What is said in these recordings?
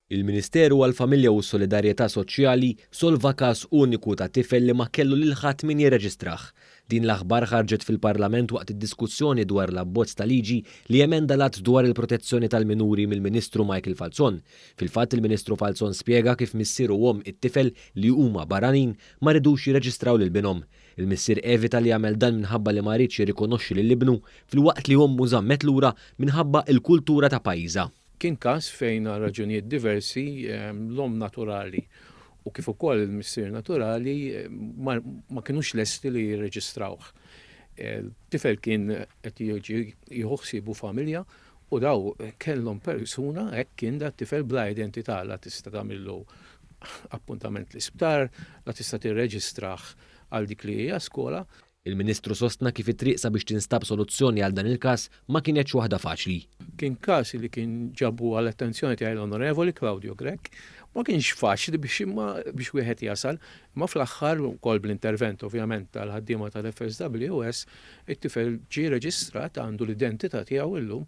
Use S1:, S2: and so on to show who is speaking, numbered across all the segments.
S1: Il-Ministeru għall-Familja u s-Solidarjetà Soċjali solva każ uniku ta' tifel li ma kellu lil ħadd min jirreġistrah. Din l-aħbar ħarġet fil-Parlament waqt id-diskussjoni dwar l-abbozz ta' liġi li emenda lat dwar il-protezzjoni tal-minuri mill-Ministru Michael Falzon. Fil-fatt il-Ministru Falzon spjega kif missieru it-tifel li huma barranin ma ridux jirreġistraw lil binhom. Il-missier evita li jagħmel dan minħabba li ma rridx jirrikonoxxi lil-ibnu fil-waqt li ommu żammet lura minħabba l-kultura ta' pajjiżha.
S2: Kien każ fejn raġunijiet diversi l-om naturali u kif ukoll il-missier naturali ma kinux lesti li jirreġistrawh. Tifel kien qed jieħu ħsiebu familja u daw kellhom persuna hekk kien da tifel bla identità la tista' tagħmillu appuntament l-isptar, la tista' tirreġistrah għal dik li hija skola.
S1: Il-Ministru sostna kif it-triq sabiex tinstab soluzzjoni għal dan il-każ ma kienetx waħda faċli.
S2: Kien każ li kien ġabu għall-attenzjoni tiegħi l-Onorevoli Claudio Grech, ma kienx faċli biex wieħed jasal, ma fl-aħħar ukoll bl-intervent ovvjament tal-ħaddiema tal-FSWS, it-tifel ġie reġistrat għandu l-identità tiegħu illum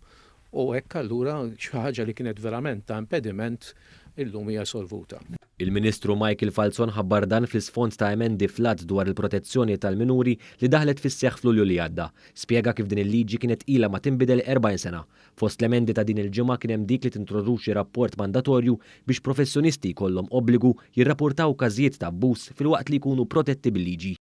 S2: u hekk allura xi ħaġa li kienet verament ta' impediment illum hija solvuta.
S1: Il-Ministru Michael Falzon ħabbar dan fl-isfond ta' emendi flat dwar il-protezzjoni tal-minuri li daħlet fis-seħħ f'Lulju li għadda. Spjega kif din il-liġi kienet ilha ma tinbidel 40 sena. Fost l-emendi ta' din il-ġimgħa kien hemm dik li tintroduċi rapport mandatorju biex professjonisti jkollhom obbligu jirrapportaw każijiet ta' abbuż filwaqt li jkunu protetti bil-liġi.